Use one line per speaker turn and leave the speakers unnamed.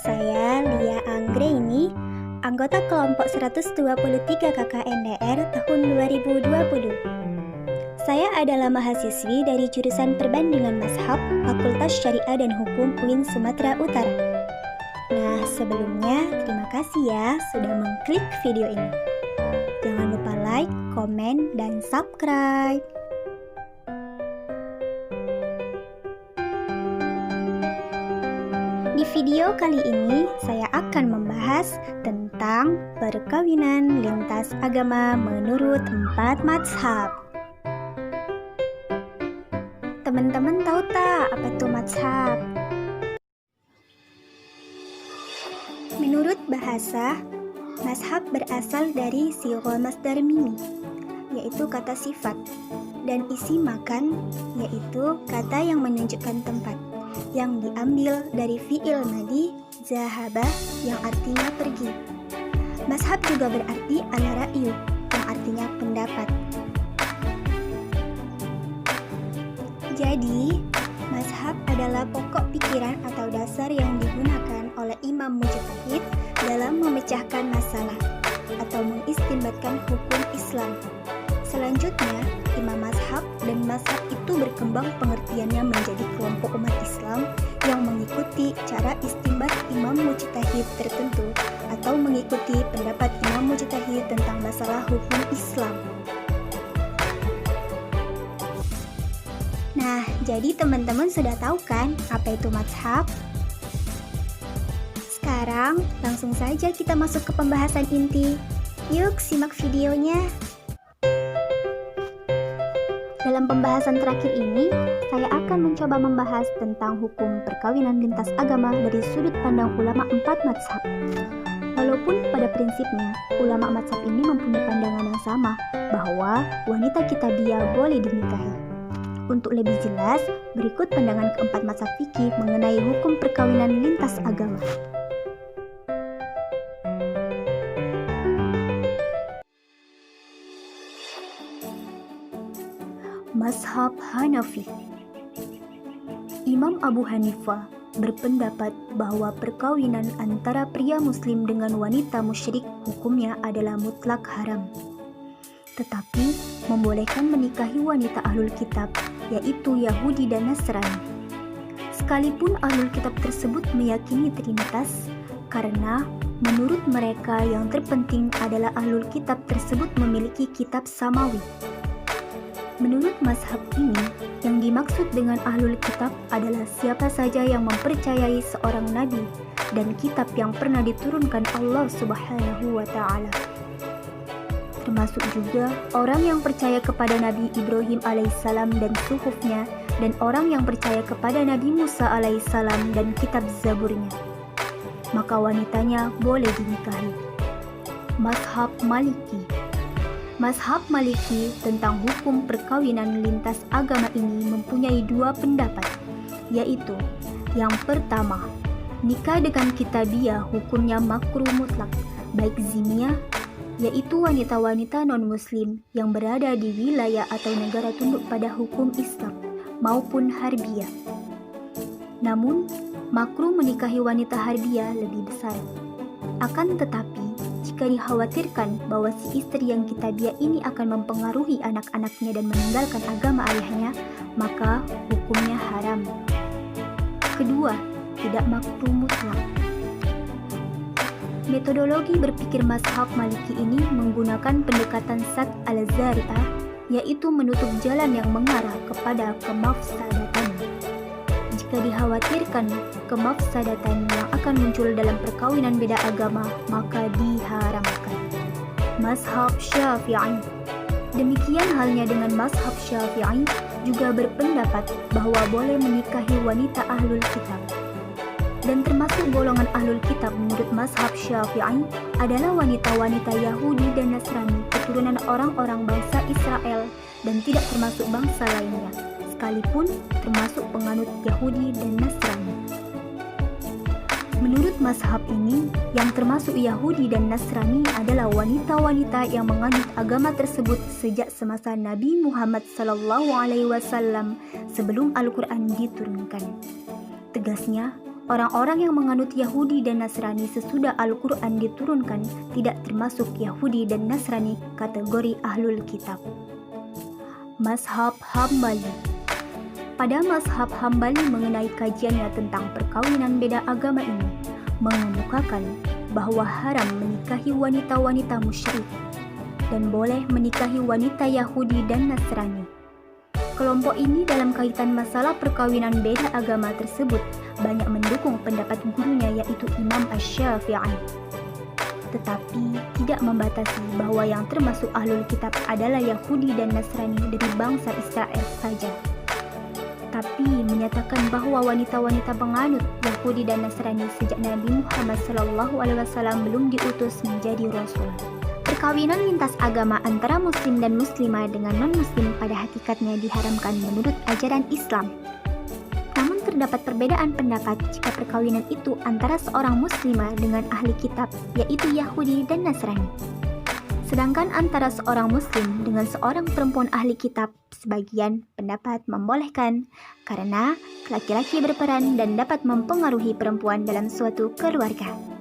saya Lia Anggraini, anggota kelompok 123 KKNDR tahun 2020. Saya adalah mahasiswi dari jurusan Perbandingan Mazhab, Fakultas Syariah dan Hukum UIN Sumatera Utara. Nah, sebelumnya terima kasih ya sudah mengklik video ini. Jangan lupa like, komen, dan subscribe. Di video kali ini, saya akan membahas tentang perkawinan lintas agama menurut 4 mazhab. Teman-teman tahu tak apa itu mazhab? Menurut bahasa, mazhab berasal dari sighah masdar mimi, yaitu kata sifat, dan isi makan, yaitu kata yang menunjukkan tempat, yang diambil dari fi'il madi zahaba yang artinya pergi. Mazhab juga berarti al-ra'yu yang artinya pendapat. Jadi, mazhab adalah pokok pikiran atau dasar yang digunakan oleh imam mujtahid dalam memecahkan masalah atau mengistinbatkan hukum Islam. Selanjutnya, imam mazhab dan mazhab itu berkembang pengertiannya menjadi kelompok umat Islam yang mengikuti cara istinbat imam mujtahid tertentu atau mengikuti pendapat imam mujtahid tentang masalah hukum Islam. Nah, jadi teman-teman sudah tahu kan apa itu mazhab? Sekarang langsung saja kita masuk ke pembahasan inti. Yuk simak videonya. Dalam pembahasan terakhir ini, saya akan mencoba membahas tentang hukum perkawinan lintas agama dari sudut pandang ulama 4 mazhab. Walaupun pada prinsipnya, ulama mazhab ini mempunyai pandangan yang sama bahwa wanita kitabiyah boleh dinikahi. Untuk lebih jelas, berikut pandangan keempat mazhab fikih mengenai hukum perkawinan lintas agama. Mazhab Hanafi. Imam Abu Hanifah berpendapat bahwa perkawinan antara pria muslim dengan wanita musyrik hukumnya adalah mutlak haram. Tetapi membolehkan menikahi wanita ahlul kitab, yaitu Yahudi dan Nasrani. Sekalipun ahlul kitab tersebut meyakini Trinitas, karena menurut mereka yang terpenting adalah ahlul kitab tersebut memiliki kitab samawi. Menurut mazhab ini, yang dimaksud dengan ahlul kitab adalah siapa saja yang mempercayai seorang nabi dan kitab yang pernah diturunkan Allah Subhanahu wa Ta'ala. Termasuk juga orang yang percaya kepada Nabi Ibrahim alaihissalam dan suhufnya, dan orang yang percaya kepada Nabi Musa alaihissalam dan kitab Zaburnya. Maka wanitanya boleh dinikahi. Mazhab Maliki. Mazhab Maliki tentang hukum perkawinan lintas agama ini mempunyai 2 pendapat, yaitu yang pertama, nikah dengan kitabiyah hukumnya makruh mutlak, baik zimiyah, yaitu wanita-wanita non-muslim yang berada di wilayah atau negara tunduk pada hukum Islam, maupun harbiyah. Namun, makruh menikahi wanita harbiyah lebih besar. Akan tetapi, jika dikhawatirkan bahwa si istri yang kitabiyah ini akan mempengaruhi anak-anaknya dan meninggalkan agama ayahnya, maka hukumnya haram. Kedua, tidak makruh mutlak. Metodologi berpikir mazhab Maliki ini menggunakan pendekatan Sadd al-Zari'ah, yaitu menutup jalan yang mengarah kepada kemafsadatan. Jika dikhawatirkan kemafsadatan yang akan muncul dalam perkawinan beda agama, maka diharamkan. Mazhab Syafi'i. Demikian halnya dengan mazhab Syafi'i juga berpendapat bahwa boleh menikahi wanita ahlul kitab. Dan termasuk golongan ahlul kitab menurut mazhab Syafi'i adalah wanita-wanita Yahudi dan Nasrani, keturunan orang-orang bangsa Israel dan tidak termasuk bangsa lainnya, sekalipun termasuk penganut Yahudi dan Nasrani. Menurut mazhab ini, yang termasuk Yahudi dan Nasrani adalah wanita-wanita yang menganut agama tersebut sejak semasa Nabi Muhammad SAW sebelum Al-Quran diturunkan. Tegasnya, Orang-orang yang menganut Yahudi dan Nasrani sesudah Al-Quran diturunkan tidak termasuk Yahudi dan Nasrani kategori Ahlul Kitab. Mazhab Hambali. Pada mazhab Hambali mengenai kajiannya tentang perkawinan beda agama ini, mengemukakan bahwa haram menikahi wanita-wanita musyrik dan boleh menikahi wanita Yahudi dan Nasrani. Kelompok ini dalam kaitan masalah perkawinan beda agama tersebut banyak mendukung pendapat gurunya yaitu Imam Asy-Syafi'i. Tetapi tidak membatasi bahwa yang termasuk Ahlul Kitab adalah Yahudi dan Nasrani dari bangsa Israel saja. Tapi menyatakan bahwa wanita-wanita penganut Yahudi dan Nasrani sejak Nabi Muhammad SAW belum diutus menjadi Rasul. Perkawinan lintas agama antara muslim dan muslimah dengan non-muslim pada hakikatnya diharamkan menurut ajaran Islam. Namun terdapat perbedaan pendapat jika perkawinan itu antara seorang muslimah dengan ahli kitab, yaitu Yahudi dan Nasrani. Sedangkan antara seorang muslim dengan seorang perempuan ahli kitab, sebagian pendapat membolehkan karena laki-laki berperan dan dapat mempengaruhi perempuan dalam suatu keluarga.